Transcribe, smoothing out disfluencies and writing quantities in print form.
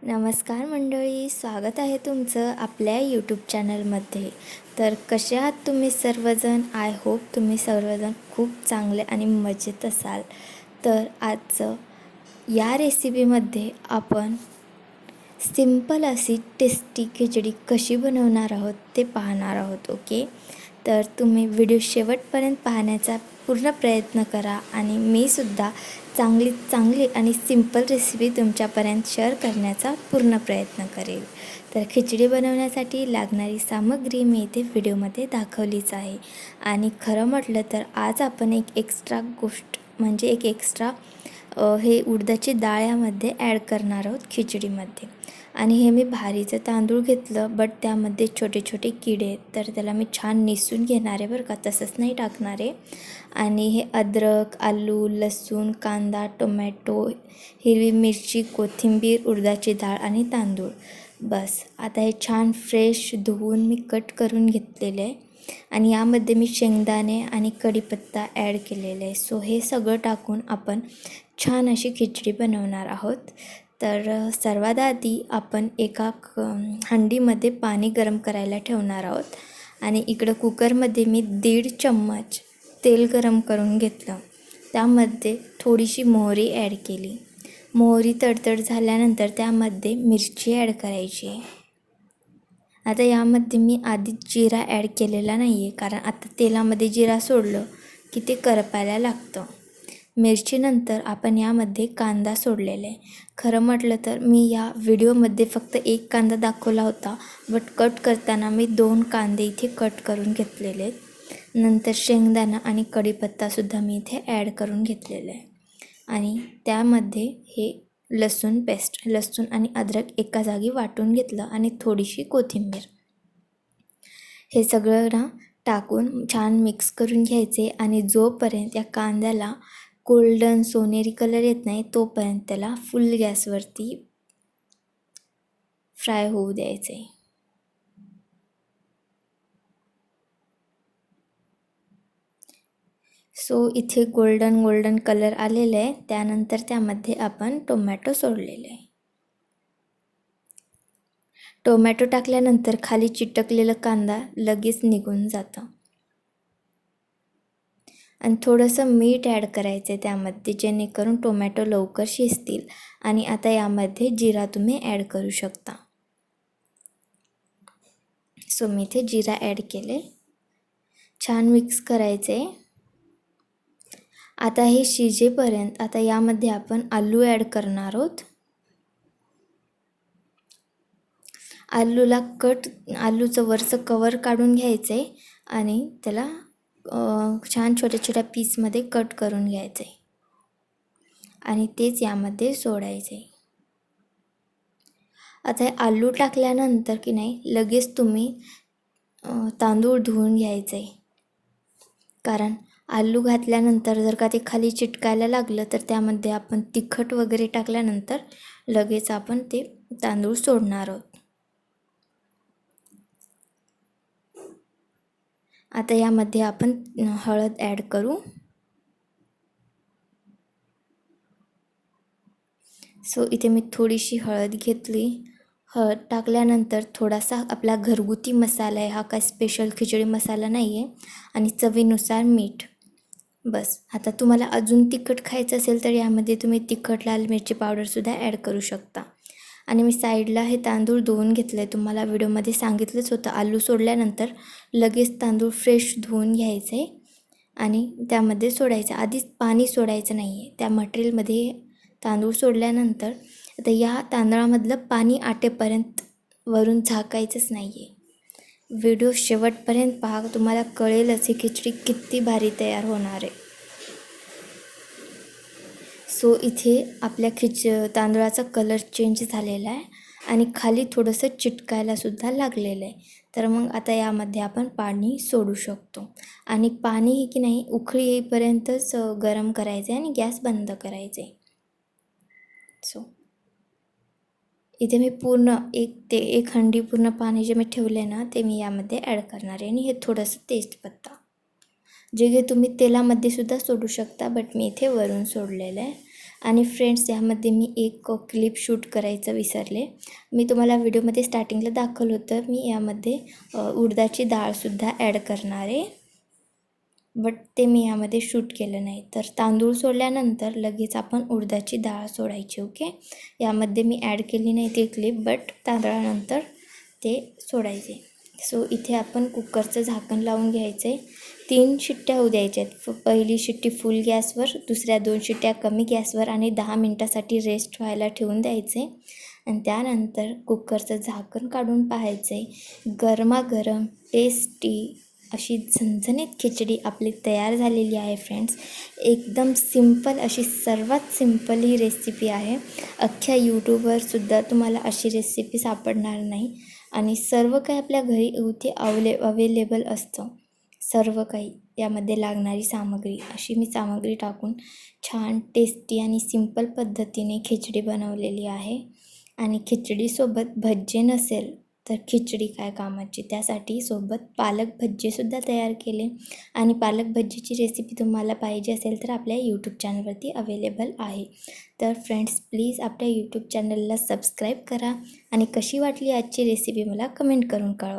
नमस्कार मंडळी, स्वागत आहे तुमचं आपल्या यूट्यूब चॅनलमध्ये. तर कसे आहात तुम्ही सर्वजण? आय होप तुम्ही सर्वजण खूप चांगले आणि मजेत असाल. तर आजचं या रेसिपीमध्ये आपण सिंपल अशी टेस्टी खिचडी कशी बनवणार आहोत ते पाहणार आहोत. ओके, तर तुम्ही व्हिडिओ शेवटपर्यंत पाहण्याचा पूर्ण प्रयत्न करा आणि मी सुद्धा चांगली आणि सिंपल रेसिपी तुमच्यापर्यंत शेअर करण्याचा पूर्ण प्रयत्न करेल. तर खिचडी बनवण्यासाठी लागणारी सामग्री मी इथे व्हिडिओमध्ये दाखवलीच आहे. आणि खरं म्हटलं तर आज आपण एक एक्स्ट्रा गोष्ट म्हणजे एक एक्स्ट्रा हे उडदाची डाळ यामध्ये ॲड करणार आहोत खिचडीमध्ये. आणि हे मी भारीचं तांदूळ घेतलं, बट त्यामध्ये छोटे छोटे किडे, तर त्याला मी छान निसून घेणार आहे बरं का, तसंच नाही टाकणार आहे. आणि हे अद्रक, आलू, लसूण, कांदा, टोमॅटो, हिरवी मिरची, कोथिंबीर, उडदाची डाळ आणि तांदूळ. बस आता हे छान फ्रेश धुवून मी कट करून घेतलेले आहे. आणि यामध्ये मी शेंगदाणे आणि कढीपत्ता ॲड केलेले आहे. सो हे सगळं टाकून आपण छान अशी खिचडी बनवणार आहोत. तर सर्वात आधी आपण एका हंडीमध्ये पाणी गरम करायला ठेवणार आहोत. आणि इकडं कुकरमध्ये मी 1.5 चम्मच तेल गरम करून घेतलं. त्यामध्ये थोडीशी मोहरी ॲड केली. मोहरी तडतड झाल्यानंतर त्यामध्ये मिरची ॲड करायची. आता यामध्ये मी आधीच जिरा ॲड केलेला नाही आहे, कारण आता तेलामध्ये जिरा सोडलं की ते करपायला लागतं. मिरचीनंतर आपण यामध्ये कांदा सोडलेला आहे. खरं म्हटलं तर मी या व्हिडिओमध्ये फक्त एक कांदा दाखवला होता, बट कट करताना मी 2 कांदे इथे कट करून घेतलेले आहेत. नंतर शेंगदाणा आणि कढीपत्तासुद्धा मी इथे ॲड करून घेतलेलं आहे. आणि त्यामध्ये हे लसूण पेस्ट, लसूण आणि अद्रक एका जागी वाटून घेतलं आणि थोडीशी कोथिंबीर, हे सगळं ना टाकून छान मिक्स करून घ्यायचे. आणि जोपर्यंत या कांद्याला गोल्डन सोनेरी कलर येत नाही तोपर्यंत त्याला फुल गॅसवरती फ्राय होऊ द्यायचे. सो इथे गोल्डन कलर आलेलं आहे. त्यानंतर त्यामध्ये आपण टोमॅटो सोडलेले आहे. टोमॅटो टाकल्यानंतर खाली चिटकलेलं कांदा लगेच निघून जातं. आणि थोडंसं मीठ ॲड करायचं आहे त्यामध्ये, जेणेकरून टोमॅटो लवकर शिजतील. आणि आता यामध्ये जिरा तुम्ही ॲड करू शकता. सो मी इथे जिरा ॲड केले. छान मिक्स करायचे. आता हे शिजेपर्यंत आता यामध्ये आपण आलू ॲड करणार आहोत. आलूचं वरचं कवर काढून घ्यायचं आहे आणि त्याला छान छोट्या पीसमध्ये कट करून घ्यायचं आहे आणि तेच यामध्ये सोडायचे. आता हे आलू टाकल्यानंतर की नाही लगेच तुम्ही तांदूळ धुवून घ्यायचे, कारण आलू घातल्यानंतर जर का ते खाली चिटकायला लागलं तर त्यामध्ये आपण तिखट वगैरे टाकल्यानंतर लगेच आपण ते तांदूळ सोडणार आहोत. आता यामध्ये आपण हळद ॲड करू. सो इथे मी थोडीशी हळद घेतली. हळद टाकल्यानंतर थोडासा आपला घरगुती मसाला आहे, हा काय स्पेशल खिचडी मसाला नाही आहे. आणि चवीनुसार मीठ. बस. आता तुम्हाला अजून तिखट खायचं असेल तर यामध्ये तुम्ही तिखट लाल मिरची पावडरसुद्धा ॲड करू शकता. आणि मी साईडला हे तांदूळ धुवून घेतलं आहे. तुम्हाला व्हिडिओमध्ये सांगितलंच होतं, आलू सोडल्यानंतर लगेच तांदूळ फ्रेश धुवून घ्यायचे आणि त्यामध्ये सोडायचं. आधीच पाणी सोडायचं नाही आहे त्या मटेरियलमध्ये. तांदूळ सोडल्यानंतर आता या तांदळामधलं पाणी आटेपर्यंत वरून झाकायचंच नाही आहे. व्हिडिओ शेवटपर्यंत पहा, तुम्हाला कळेलच ही खिचडी किती भारी तयार होणार आहे. सो इथे आपल्या तांदळाचा कलर चेंज झालेला आहे आणि खाली थोडंसं चिटकायलासुद्धा लागलेलं आहे. तर मग आता यामध्ये आपण पाणी सोडू शकतो. आणि पाणी की नाही उकळी येईपर्यंतच गरम करायचं आहे आणि गॅस बंद करायचे. सो इथे मी पूर्ण एक हंडी पूर्ण पाणी जे मी ठेवले ना ते मी यामध्ये ॲड करणार आहे. आणि हे थोडंसं तेजपत्ता जे तुम्ही तेलामध्ये सुद्धा सोडू शकता, बट मी इथे वरून सोडलेलं आहे. आणि फ्रेंड्स, यामध्ये मी एक क्लिप शूट करायचं विसरले. मी तुम्हाला व्हिडिओमध्ये स्टार्टिंगला दाखवलं होतं, मी यामध्ये उडदाची डाळसुद्धा ॲड करणार आहे, बट ते मी यामध्ये शूट केलं नाही. तर तांदूळ सोडल्यानंतर लगेच आपण उडदाची डाळ सोडायची. ओके, यामध्ये मी ॲड केली नाही ती क्लिप, बट तांदळानंतर ते सोडायचे. सो इथे आपण कुकरचं झाकण लावून घ्यायचं आहे. 3 शिट्ट्या होऊ द्यायच्या आहेत. पहिली शिट्टी फुल गॅसवर, दुसऱ्या 2 शिट्ट्या कमी गॅसवर आणि 10 मिनटासाठी रेस्ट व्हायला ठेवून द्यायचे. आणि त्यानंतर कुकरचं झाकण काढून पाहायचं आहे. गरमागरम टेस्टी अशी झणझणीत खिचडी आपली तयार झालेली आहे फ्रेंड्स. एकदम सिंपल अशी, सर्वात सिंपल ही रेसिपी आहे. अख्ख्या यूट्यूबवरसुद्धा तुम्हाला अशी रेसिपी सापडणार नाही. आणि सर्व काही आपल्या घरी इथे अवेलेबल असतं. सर्व काही यामध्ये लागणारी सामग्री, अशी मी सामग्री टाकून छान टेस्टी आणि सिंपल पद्धतीने खिचडी बनवलेली आहे. आणि खिचडीसोबत भज्जे नसेल तर खिचडी काय कामाची. त्यासाठी सोबत पालक भज्जेसुद्धा तयार केले. आणि पालक भज्जीची रेसिपी तुम्हाला पाहिजे असेल तर आपल्या यूट्यूब चॅनलवरती अवेलेबल आहे. तर फ्रेंड्स, प्लीज आपल्या यूट्यूब चॅनलला सबस्क्राईब करा आणि कशी वाटली आजची रेसिपी मला कमेंट करून कळवा.